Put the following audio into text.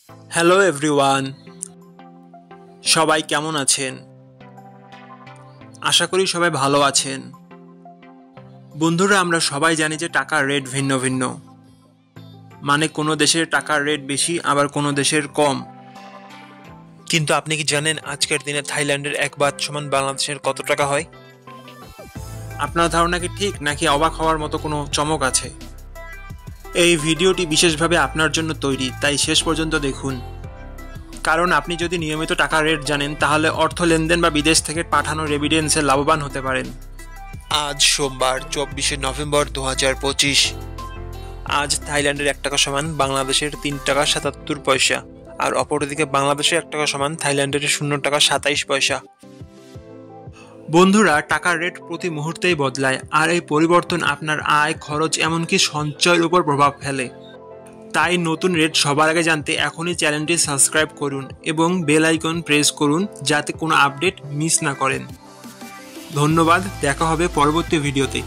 Hello everyone, সবাই কেমন আছেন? আশা করি সবাই ভালো আছেন। বন্ধুরা, আমরা সবাই জানি যে টাকার রেট ভিন্ন ভিন্ন। মানে কোনো দেশের টাকার রেট বেশি, আবার কোনো দেশের কম। কিন্তু আপনি কি জানেন আজকের দিনে থাইল্যান্ডের 1 বাত সমান বাংলাদেশের কত টাকা হয়? আপনার ধারণা কি ঠিক, নাকি অবাক হওয়ার মতো কোনো চমক আছে? এই ভিডিওটি বিশেষভাবে আপনার জন্য তৈরি, তাই শেষ পর্যন্ত দেখুন। কারণ আপনি যদি নিয়মিত টাকার রেট জানেন, তাহলে অর্থ লেনদেন বা বিদেশ থেকে পাঠানো রেমিটেন্সে লাভবান হতে পারেন। আজ সোমবার 24শে নভেম্বর 2025। আজ থাইল্যান্ডের 1 টাকা সমান বাংলাদেশের 3 টাকা 77 পয়সা, আর অপরদিকে বাংলাদেশের 1 টাকা সমান থাইল্যান্ডের 0 টাকা 27 পয়সা। বন্ধুরা, টাকার রেট প্রতি মুহূর্তেই বদলায়, আর এই পরিবর্তন আপনার আয়, খরচ, এমনকি সঞ্চয়ের উপর প্রভাব ফেলে। তাই নতুন রেট সবার আগে জানতে এখনই চ্যানেলটি সাবস্ক্রাইব করুন এবং বেল আইকন প্রেস করুন, যাতে কোনো আপডেট মিস না করেন। ধন্যবাদ, দেখা হবে পরবর্তী ভিডিওতে।